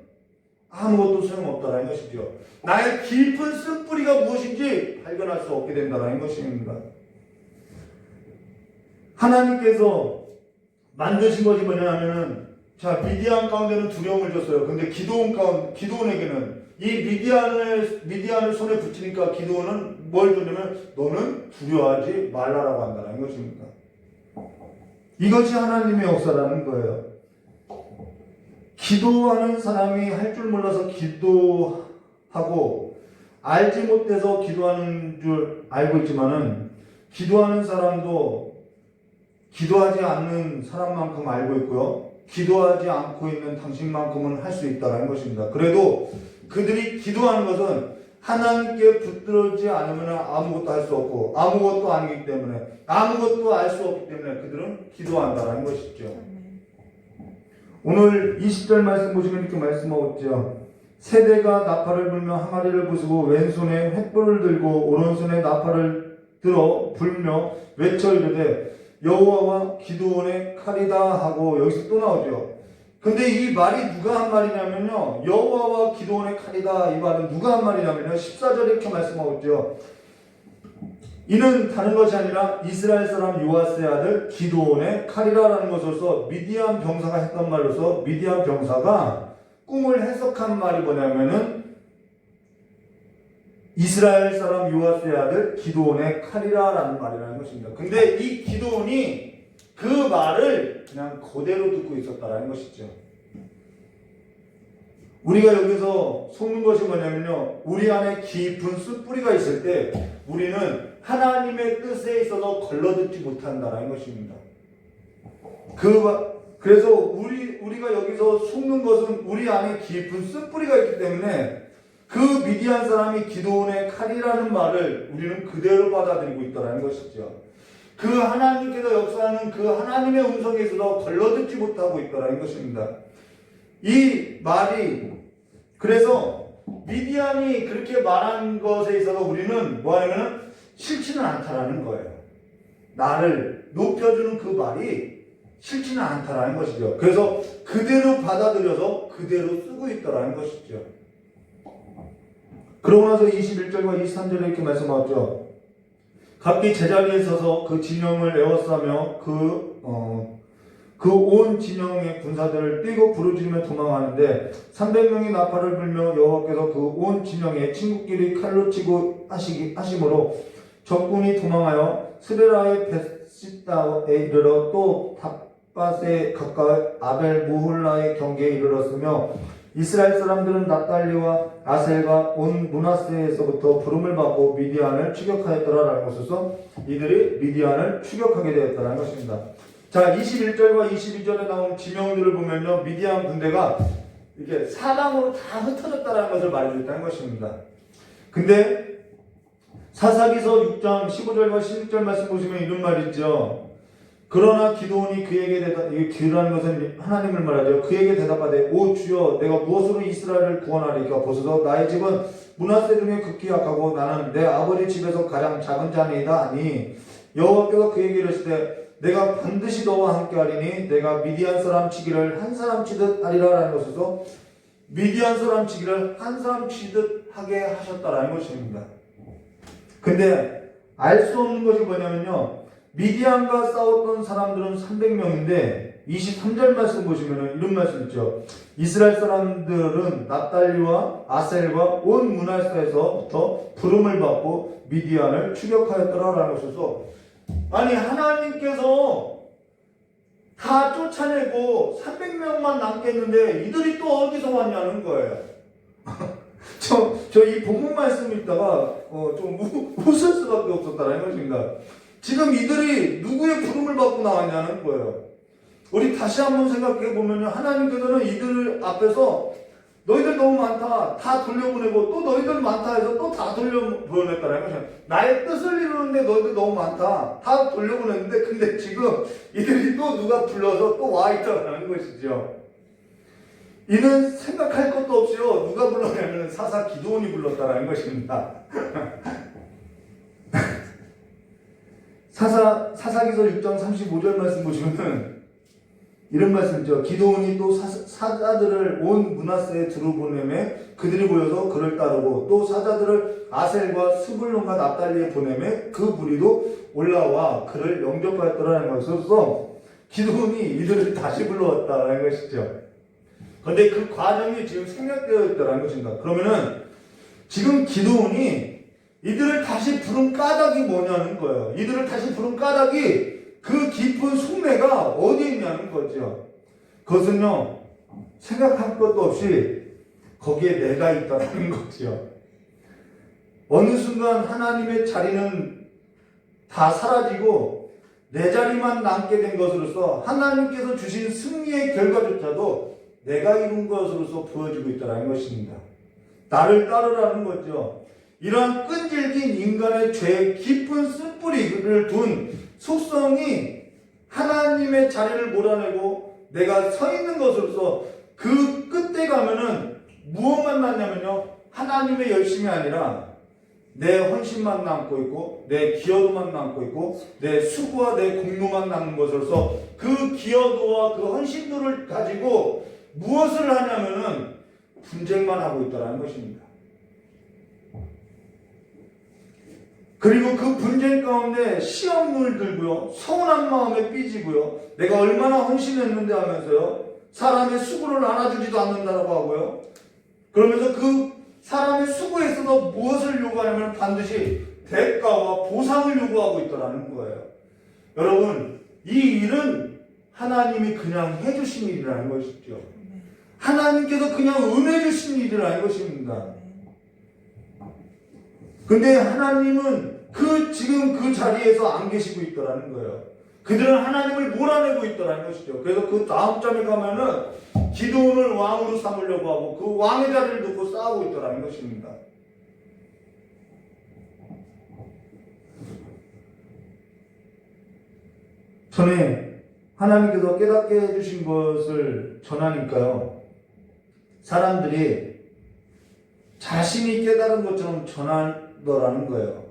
아무것도 소용없다라는 것이죠. 나의 깊은 쓴뿌리가 무엇인지 발견할 수 없게 된다라는 것입니다. 하나님께서 만드신 것이 뭐냐면은, 자, 미디안 가운데는 두려움을 줬어요. 근데 기드온에게는 이 미디안을 손에 붙이니까 기드온은 뭘 줬냐면 너는 두려워하지 말라라고 한다는 것입니다. 이것이 하나님의 역사라는 거예요. 기도하는 사람이 할 줄 몰라서 기도하고 알지 못해서 기도하는 줄 알고 있지만은 기도하는 사람도 기도하지 않는 사람만큼 알고 있고요. 기도하지 않고 있는 당신만큼은 할 수 있다는 것입니다. 그래도 그들이 기도하는 것은 하나님께 붙들지 않으면 아무것도 할 수 없고 아무것도 아니기 때문에 아무것도 알 수 없기 때문에 그들은 기도한다는 것이죠. 오늘 20절 말씀 보시면 이렇게 말씀하고 있죠. 세대가 나팔을 불며 항아리를 부수고 왼손에 횃불을 들고 오른손에 나팔을 들어 불며 외쳐 이르되 여호와와 기드온의 칼이다 하고 여기서 또 나오죠. 근데 이 말이 누가 한 말이냐면요, 여호와와 기드온의 칼이다, 이 말은 누가 한 말이냐면요, 14절에 이렇게 말씀하고 있죠. 이는 다른 것이 아니라 이스라엘 사람 요아스의 아들 기드온의 칼이라라는 것으로서 미디안 병사가 했던 말로서 미디안 병사가 꿈을 해석한 말이 뭐냐면은 이스라엘 사람 요아스의 아들 기드온의 칼이라라는 말이라는 것입니다. 근데 이 기드온이 그 말을 그냥 그대로 듣고 있었다라는 것이죠. 우리가 여기서 속는 것이 뭐냐면요, 우리 안에 깊은 숯뿌리가 있을 때 우리는 하나님의 뜻에 있어서 걸러듣지 못한다라는 것입니다. 그래서 우리가 여기서 속는 것은 우리 안에 깊은 숯뿌리가 있기 때문에 그 미디안 사람이 기드온의 칼이라는 말을 우리는 그대로 받아들이고 있다는 것이죠. 그 하나님께서 역사하는 그 하나님의 음성에 있어서 걸러듣지 못하고 있다는 것입니다. 이 말이, 그래서 미디안이 그렇게 말한 것에 있어서 우리는 뭐냐면 싫지는 않다라는 거예요. 나를 높여주는 그 말이 싫지는 않다라는 것이죠. 그래서 그대로 받아들여서 그대로 쓰고 있다라는 것이죠. 그러고 나서 21절과 23절에 이렇게 말씀하죠. 각기 제자리에 서서 그 진영을 에워싸며 그 온 진영의 군사들을 뛰고 부르짖으며 도망하는데 300명이 나팔을 불며 여호와께서 그 온 진영에 친구끼리 칼로 치고 하심으로 적군이 도망하여 스레라의 베시다에 이르러 또 닷밭에 가까이 아벨 무홀라의 경계에 이르렀으며 이스라엘 사람들은 납달리와 아셀과 온 므낫세에서부터 부름을 받고 미디안을 추격하였더라라는 것에서 이들이 미디안을 추격하게 되었다는 것입니다. 자, 21절과 22절에 나온 지명들을 보면요, 미디안 군대가 이렇게 사방으로 다 흩어졌다는 것을 말해주고 있다는 것입니다. 근데 사사기서 6장 15절과 16절 말씀 보시면 이런 말이 있죠. 그러나 기드온이 그에게 이게 기라는 것은 하나님을 말하죠. 그에게 대답하되 오 주여 내가 무엇으로 이스라엘을 구원하리까. 보소서 나의 집은 므낫세 중에 극히 약하고 나는 내 아버지 집에서 가장 작은 자니이다 하니 여호와께서 그에게 이르시되 내가 반드시 너와 함께하리니 내가 미디안 사람 치기를 한 사람 치듯 하리라라는 것에서 미디안 사람 치기를 한 사람 치듯 하게 하셨다라는 것입니다. 근데 알 수 없는 것이 뭐냐면요, 미디안과 싸웠던 사람들은 300명인데 23절 말씀 보시면 이런 말씀 있죠. 이스라엘 사람들은 납달리와 아셀과 온 므낫세에서부터 부름을 받고 미디안을 추격하였더라라는 것에서, 아니 하나님께서 다 쫓아내고 300명만 남겠는데 이들이 또 어디서 왔냐는 거예요. 저 이 본문 말씀 읽다가 좀 웃을 수밖에 없었다는 것입니다. 지금 이들이 누구의 부름을 받고 나왔냐는 거예요. 우리 다시 한번 생각해 보면요, 하나님께서는 이들 앞에서 너희들 너무 많다, 다 돌려보내고 또 너희들 많다 해서 또 다 돌려보냈다는 거죠. 나의 뜻을 이루는데 너희들 너무 많다, 다 돌려보냈는데 근데 지금 이들이 또 누가 불러서 또 와 있다는 것이죠. 이는 생각할 것도 없이요, 누가 불렀냐면 사사 기드온이 불렀다는 것입니다. 사사기서 6장 35절 말씀 보시면은 이런 말씀이죠. 기드온이 또 사자들을 온 므낫세에 들어보내매 그들이 모여서 그를 따르고 또 사자들을 아셀과 스불론과 납달리에 보내매 그 무리도 올라와 그를 영접하였더라는 것으로서 기드온이 이들을 다시 불러왔다는 것이죠. 그런데 그 과정이 지금 생략되어 있다는 것입니다. 그러면은 지금 기드온이 이들을 다시 부른 까닭이 뭐냐는 거예요. 이들을 다시 부른 까닭이 그 깊은 속내가 어디에 있냐는 거죠. 그것은요, 생각할 것도 없이 거기에 내가 있다는 거죠. 어느 순간 하나님의 자리는 다 사라지고 내 자리만 남게 된 것으로서 하나님께서 주신 승리의 결과조차도 내가 이룬 것으로서 보여지고 있다는 것입니다. 나를 따르라는 거죠. 이러한 끈질긴 인간의 죄의 깊은 쓴뿌리를 둔 속성이 하나님의 자리를 몰아내고 내가 서 있는 것으로서 그 끝에 가면은 무엇만 남냐면요, 하나님의 열심이 아니라 내 헌신만 남고 있고 내 기여도만 남고 있고 내 수고와 내 공로만 남는 것으로서 그 기여도와 그 헌신도를 가지고 무엇을 하냐면은 분쟁만 하고 있다는 것입니다. 그리고 그 분쟁 가운데 시험을 들고요, 서운한 마음에 삐지고요, 내가 얼마나 헌신했는데 하면서요, 사람의 수고를 알아주지도 않는다라고 하고요, 그러면서 그 사람의 수고에 있어서 무엇을 요구하냐면 반드시 대가와 보상을 요구하고 있다는 거예요. 여러분, 이 일은 하나님이 그냥 해주신 일이라는 것이죠. 하나님께서 그냥 은혜 주신 일이라는 것입니다. 근데 하나님은 지금 그 자리에서 안 계시고 있더라는 거예요. 그들은 하나님을 몰아내고 있더라는 것이죠. 그래서 그 다음 장에 가면은 기드온을 왕으로 삼으려고 하고 그 왕의 자리를 두고 싸우고 있더라는 것입니다. 전에 하나님께서 깨닫게 해주신 것을 전하니까요, 사람들이 자신이 깨달은 것처럼 전하더라는 거예요.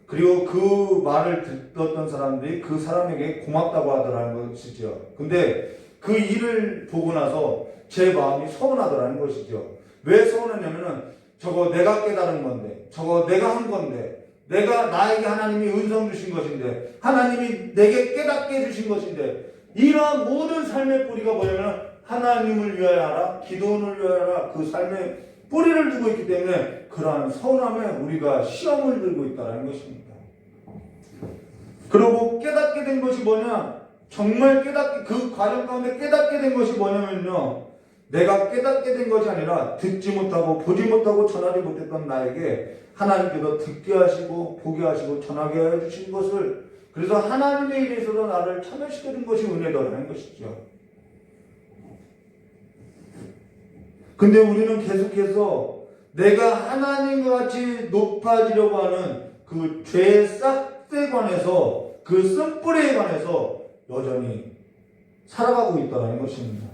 그리고 그 말을 듣던 사람들이 그 사람에게 고맙다고 하더라는 것이죠. 근데 그 일을 보고 나서 제 마음이 서운하더라는 것이죠. 왜 서운했냐면은 저거 내가 깨달은 건데, 저거 내가 한 건데, 나에게 하나님이 은성 주신 것인데, 하나님이 내게 깨닫게 해주신 것인데, 이러한 모든 삶의 뿌리가 뭐냐면 하나님을 위하여 하라, 기도원을 위하여 하라, 그 삶의 뿌리를 두고 있기 때문에 그러한 서운함에 우리가 시험을 들고 있다는 것입니다. 그리고 깨닫게 된 것이 뭐냐? 정말 그 과정 가운데 깨닫게 된 것이 뭐냐면요, 내가 깨닫게 된 것이 아니라 듣지 못하고 보지 못하고 전하지 못했던 나에게 하나님께서 듣게 하시고 보게 하시고 전하게 해주신 것을, 그래서 하나님의 일에 있어서 나를 참여시켜 준 것이 은혜다라는 것이죠. 근데 우리는 계속해서 내가 하나님과 같이 높아지려고 하는 그 죄의 싹에 관해서, 그 쓴뿌리에 관해서 여전히 살아가고 있다는 것입니다.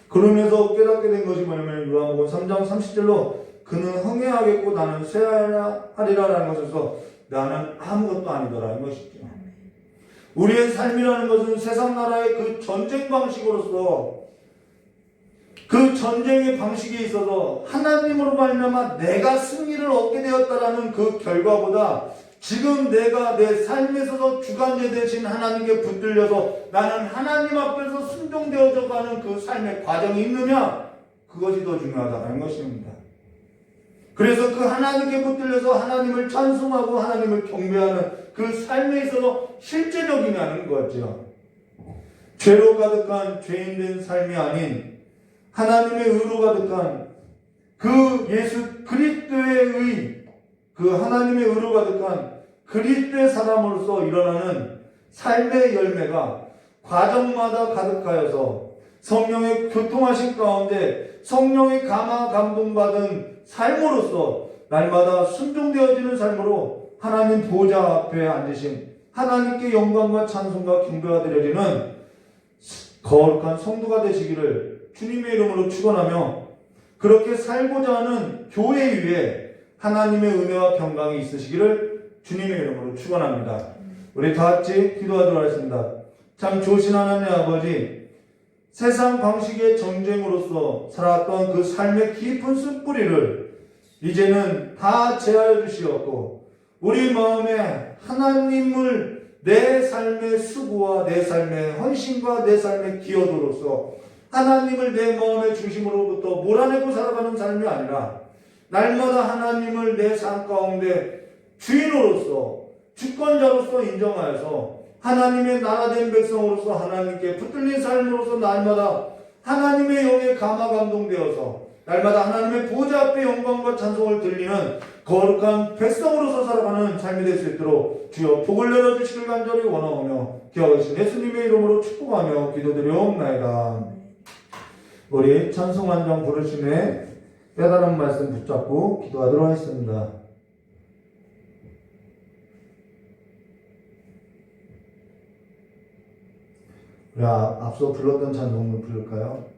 그러면서 깨닫게 된 것이 뭐냐면 요한복음 3장 30절로 그는 흥해하겠고 나는 쇠하리라라는 것에서 나는 아무것도 아니더라는 것이죠. 우리의 삶이라는 것은 세상 나라의 그 전쟁 방식으로서, 그 전쟁의 방식에 있어서 하나님으로 말미암아 내가 승리를 얻게 되었다라는 그 결과보다 지금 내가 내 삶에 있어서 주관자 되신 하나님께 붙들려서 나는 하나님 앞에서 순종되어져 가는 그 삶의 과정이 있느냐, 그것이 더 중요하다는 것입니다. 그래서 그 하나님께 붙들려서 하나님을 찬송하고 하나님을 경배하는 그 삶에 있어서 실제적이냐는 거죠. 죄로 가득한 죄인된 삶이 아닌 하나님의 의로 가득한 그 예수 그리스도의 의, 그 하나님의 의로 가득한 그리스도의 사람으로서 일어나는 삶의 열매가 과정마다 가득하여서 성령의 교통하신 가운데 성령의 감화 감동받은 삶으로서 날마다 순종되어지는 삶으로 하나님 보좌 앞에 앉으신 하나님께 영광과 찬송과 경배가 드려지는 거룩한 성도가 되시기를 주님의 이름으로 축원하며, 그렇게 살고자 하는 교회 위에 하나님의 은혜와 평강이 있으시기를 주님의 이름으로 축원합니다. 우리 다 같이 기도하도록 하겠습니다. 참 좋으신 하나님 아버지, 세상 방식의 전쟁으로서 살았던 그 삶의 깊은 쓴뿌리를 이제는 다 제하여 주시었고, 우리 마음에 하나님을 내 삶의 수고와 내 삶의 헌신과 내 삶의 기여도로서 하나님을 내 마음의 중심으로부터 몰아내고 살아가는 삶이 아니라 날마다 하나님을 내 삶 가운데 주인으로서 주권자로서 인정하여서 하나님의 나라된 백성으로서 하나님께 붙들린 삶으로서 날마다 하나님의 영에 감화 감동되어서 날마다 하나님의 보좌 앞에 영광과 찬송을 들리는 거룩한 백성으로서 살아가는 삶이 될 수 있도록 주여 복을 내려주시길 간절히 원하오며 기억하신 예수님의 이름으로 축복하며 기도드리옵나이다. 우리 찬송 한 장 부르심에 깨달은 말씀 붙잡고 기도하도록 하겠습니다. 우리 앞서 불렀던 찬송을 부를까요?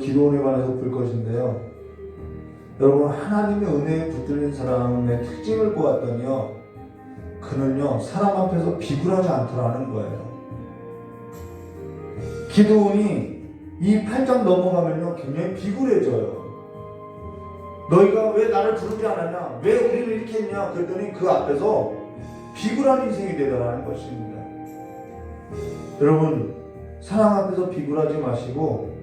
기도원에 관해서 볼 것인데요. 여러분, 하나님의 은혜에 붙들린 사람의 특징을 보았더니요, 그는요 사람 앞에서 비굴하지 않더라는 거예요. 기도원이 이 8장 넘어가면요 굉장히 비굴해져요. 너희가 왜 나를 부르지 않았냐, 왜 우리를 이렇게 했냐 그랬더니 그 앞에서 비굴한 인생이 되더라는 것입니다. 여러분, 사랑 앞에서 비굴하지 마시고,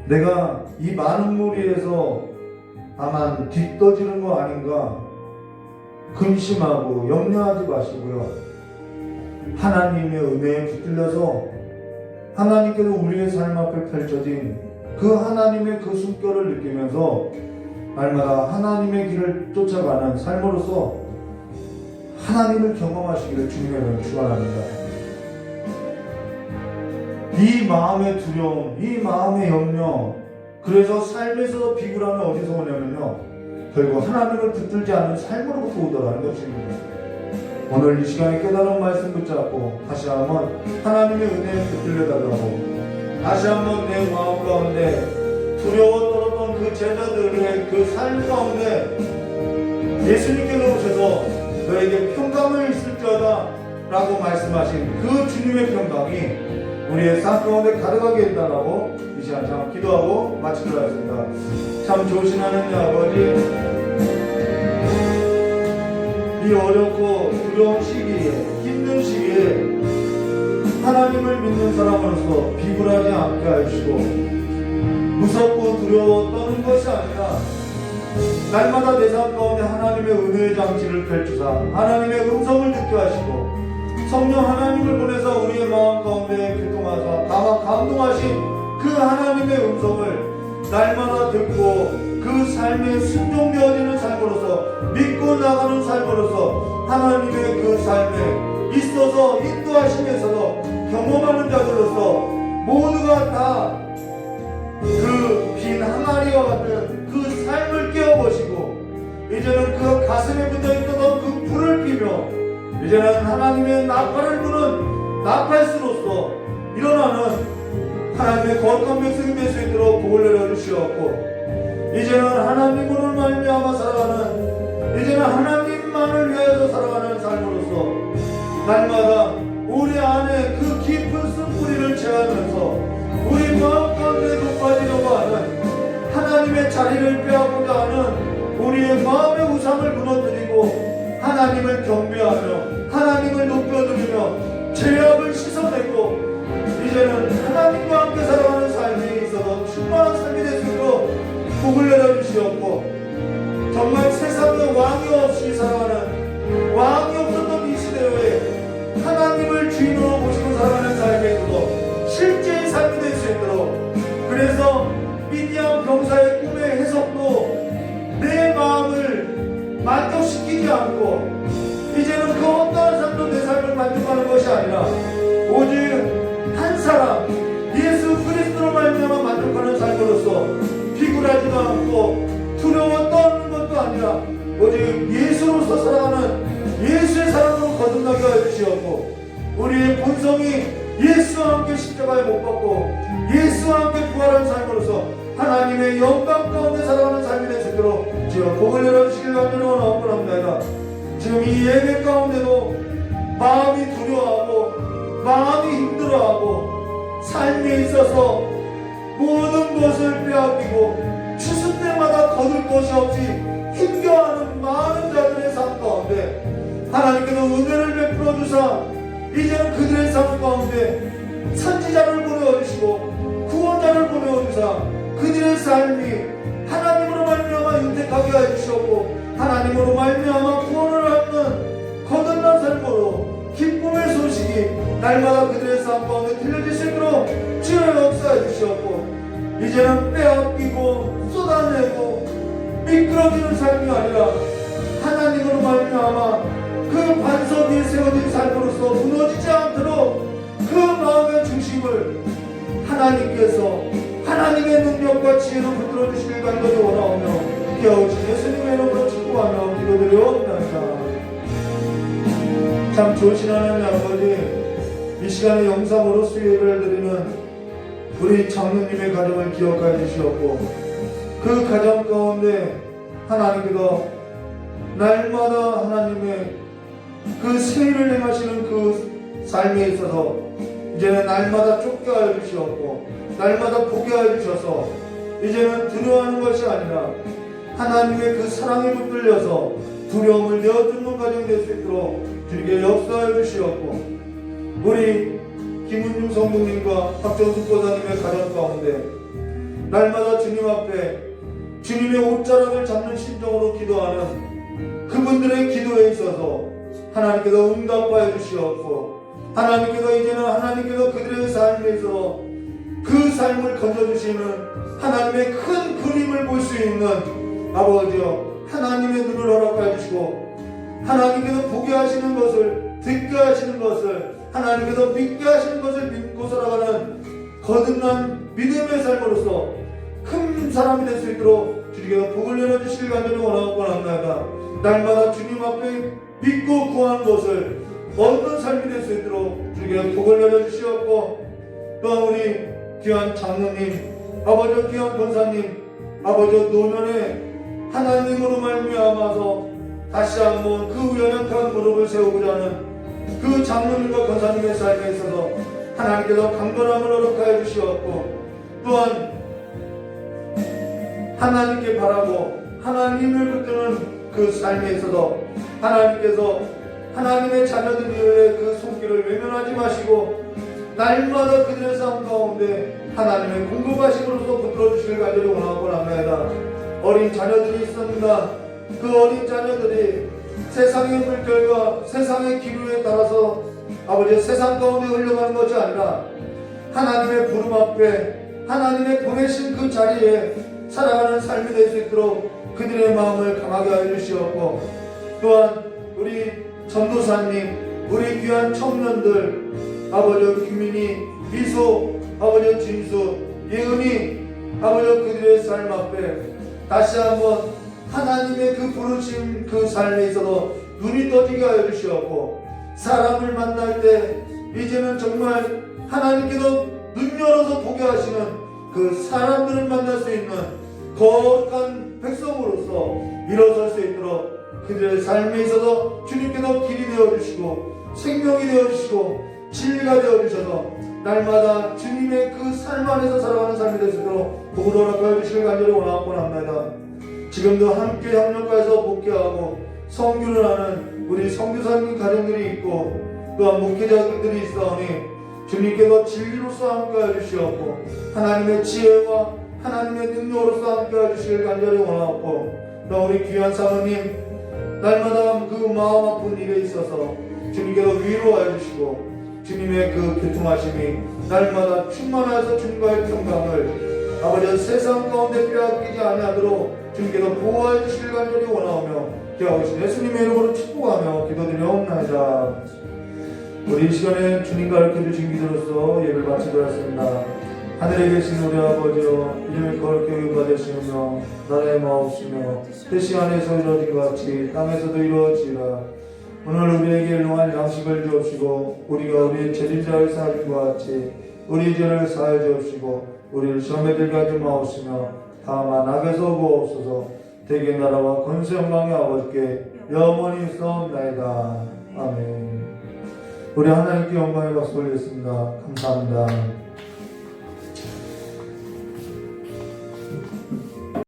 내가 이 많은 무리에서 다만 뒤떠지는 거 아닌가 근심하고 염려하지 마시고요, 하나님의 은혜에 붙들려서 하나님께서 우리의 삶 앞에 펼쳐진 그 하나님의 그 숨결을 느끼면서 날마다 하나님의 길을 쫓아가는 삶으로서 하나님을 경험하시기를 주님의 이름으로 축원합니다. 이 마음의 두려움, 이 마음의 염려, 그래서 삶에서 비굴함이 어디서 오냐면요, 결국 하나님을 붙들지 않는 삶으로부터 오더라는 것입니다. 오늘 이 시간에 깨달은 말씀 붙잡고 다시 한번 하나님의 은혜에 붙들려달라고, 다시 한번 내 마음 가운데 두려워 떨었던 그 제자들의 그 삶 가운데 예수님께서 오셔서 너에게 평강을 있을지어다 라고 말씀하신 그 주님의 평강이 우리의 삶 가운데 가득하게 있다라고 이 시간 참 기도하고 마치도록 하겠습니다. 참 좋으신 하나님 아버지, 이 어렵고 두려운 시기에, 힘든 시기에 하나님을 믿는 사람으로서 비굴하지 않게 하시고, 무섭고 두려워 떠는 것이 아니라 날마다 내 삶 가운데 하나님의 은혜의 장치를 펼치사 하나님의 음성을 듣게 하시고, 성령 하나님을 보내서 우리의 마음 가운데 교통하사 다만 감동하신 그 하나님의 음성을 날마다 듣고 그 삶에 순종되어지는 삶으로서, 믿고 나가는 삶으로서 하나님의 그 삶에 있어서 인도하시면서도 경험하는 자들로서 모두가 다 그 빈 항아리와 같은 그 삶을 깨워보시고, 이제는 그 가슴에 붙어있던 그 불을 피며 이제는 하나님의 나팔을 부는 나팔수로서 일어나는 하나님의 거룩한 백성이 될 수 있도록 복을 내려주시옵고, 이제는 하나님으로 말미암아 살아가는, 이제는 하나님만을 위하여 살아가는 삶으로서 날마다 우리 안에 그 깊은 쓴뿌리를 채우면서 우리 마음 가운데 높아지려고 하는 하나님의 자리를 빼앗고자 하는 우리의 마음의 우상을 무너뜨리고 하나님을 경배하며 하나님을 높여드리며 죄악을 씻어내고, 이제는 하나님과 함께 살아가는 삶에 있어서 충만한 삶이 될 수 있도록 복을 내려주시옵고, 정말 세상에 왕이 없이 살아가는, 왕이 없었던 이 시대에 하나님을 주인으로 모시고 살아가는 삶에 있어도 실제의 삶이 될 수 있도록, 그래서 미디안 병사의 꿈의 해석도 내 마음을 만족시키지 않고, 이제는 그 어떠한 삶도 내 삶을 만족하는 것이 아니라 오직 한 사람 예수 그리스도로 말미암아 만족하는 삶으로서 비굴하지도 않고 두려워 떠는 것도 아니라 오직 예수로서 살아가는 예수의 사랑으로 거듭나게 하여 주시옵고, 우리의 본성이 예수와 함께 십자가에 못 박고 예수와 함께 부활한 삶으로서 하나님의 영광 가운데 살아가는 삶이 될 수 있도록 주여 복을 내려주시길 간절히 원하옵나이다. 지금 이 예배 가운데도 마음이 두려워하고 마음이 힘들어하고 삶에 있어서 모든 것을 빼앗기고 추수 때마다 거둘 것이 없이 힘겨워하는 많은 자들의 삶 가운데 하나님께서 은혜를 베풀어 주사 이제는 그들의 삶 가운데 선지자를 보내어주시고 구원자를 보내어주사 그들의 삶이 하나님으로 말미암아 윤택하게 해주시옵고, 하나님으로 말미암아 구원을 얻는 거듭난 삶으로 기쁨의 소식이 날마다 그들의 삶 가운데 들려질 수 있도록 주여 역사해 주시옵고, 이제는 빼앗기고 쏟아내고 미끄러지는 삶이 아니라 하나님으로 말미암아 그 반석 위에 세워진 삶으로서 무너지지 않도록 그 마음의 중심을 하나님께서 하나님의 능력과 지혜로 붙들어 주시길 간절히 원하오며 깨우친 예수님의 이름으로 축복하며 기도드려옵나이다. 참 좋으신 하나님 아버지, 이 시간에 영상으로 수요일을 드리는 우리 장로님의 가정을 기억하여 주시옵고 그 가정 가운데 하나님께서 날마다 하나님의 그 세일을 행하시는 그 삶에 있어서 이제는 날마다 쫓게 하여 주시옵고 날마다 보게 하여 주셔서 이제는 두려워하는 것이 아니라 하나님의 그 사랑에 붙들려서 두려움을 내어주는 가정이 될 수 있도록 주님께 역사하여 주시옵고 우리 김은중 성도님과 박정숙 권사님의 가정 가운데 날마다 주님 앞에 주님의 옷자락을 잡는 심정으로 기도하는 그분들의 기도에 있어서 하나님께서 응답하여 주시옵고 하나님께서 이제는 하나님께서 그들의 삶에 있어서 그 삶을 건져주시는 하나님의 큰 그림을 볼 수 있는 아버지여 하나님의 눈을 허락하여 주시고 하나님께서 보게 하시는 것을 듣게 하시는 것을 하나님께서 믿게 하시는 것을 믿고 살아가는 거듭난 믿음의 삶으로서 큰 사람이 될 수 있도록 주님께서 복을 내려주시길 간절히 원하고 원합니다. 날마다 주님 앞에 믿고 구하는 것을 얻는 삶이 될 수 있도록 주님께서 복을 내려주시옵고 또한 우리 귀한 장로님 아버지 귀한 권사님 아버지 노년에 하나님으로 말미암아서 다시 한번 그 연약한 무릎을 세우고자 하는 그 장로님과 권사님의 삶에 있어서 하나님께서 강건함을 허락하여 주시옵고 또한 하나님께 바라고 하나님을 붙드는 그 삶에 있어서 하나님께서 하나님의 자녀들의 그 손길을 외면하지 마시고 날마다 그들의 삶 가운데 하나님의 공급하심으로써 붙들어 주시길 간절히 원하고 합니다. 어린 자녀들이 있습니다. 그 어린 자녀들이 세상의 물결과 세상의 기류에 따라서 아버지 세상 가운데 흘러가는 것이 아니라 하나님의 부름 앞에 하나님의 보내신 그 자리에 살아가는 삶이 될 수 있도록 그들의 마음을 강하게 하여 주시옵고 또한 우리 전도사님 우리 귀한 청년들 아버지 규민이 미소 아버지 진수 예은이 아버지 그들의 삶 앞에 다시 한번 하나님의 그 부르심 그 삶에 있어서 눈이 떠지게 하여 주시옵고 사람을 만날 때 이제는 정말 하나님께서 눈 열어서 보게 하시는 그 사람들을 만날 수 있는 거룩한 백성으로서 일어설 수 있도록 그들의 삶에 있어서 주님께서 길이 되어주시고 생명이 되어주시고 진리가 되어주셔서 날마다 주님의 그 삶 안에서 살아가는 삶이 될 수 있도록 복을 허락하여 주시길 간절히 원하고 합니다. 지금도 함께 협력해서 목회하고 선교를 하는 우리 선교사님 가정들이 있고 또한 목회자들이 있사오니 주님께서 진리로서 함께해 주시옵고 하나님의 지혜와 하나님의 능력으로서 함께해 주시길 간절히 원하옵고 또 우리 귀한 사모님 날마다 그 마음 아픈 일에 있어서 주님께서 위로하여 주시고 주님의 그 교통하심이 날마다 충만하여서 주님과의 평강을 아버지 세상 가운데 빼앗기지 아니하도록 주님께서 보호하여 주시길 간절히 원하오며 기도하신 예수님의 이름으로 축복하며 기도드리옵나이다. 우리 이 시간에 주님 가르쳐 주신 기도로서 예배를 마치도록 하겠습니다. 하늘에 계신 우리 아버지여 이름이 거룩하게 받으시며 나라의 마옵시며 뜻이 안에서 이루어진 것 같이 땅에서도 이루어지라. 오늘 우리에게 일용할 양식을 주옵시고 우리가 우리의 죄진자를 사하는 것 같이 우리 죄를 사하여 주옵시고 우리를 시험에 들게 하지 마옵시며 다만 악에서 구하옵소서. 대개 나라와 권세 영광의 아버지께 영원히 있사옵나이다. 아멘. 우리 하나님께 영광의 박수 올리겠습니다. 감사합니다.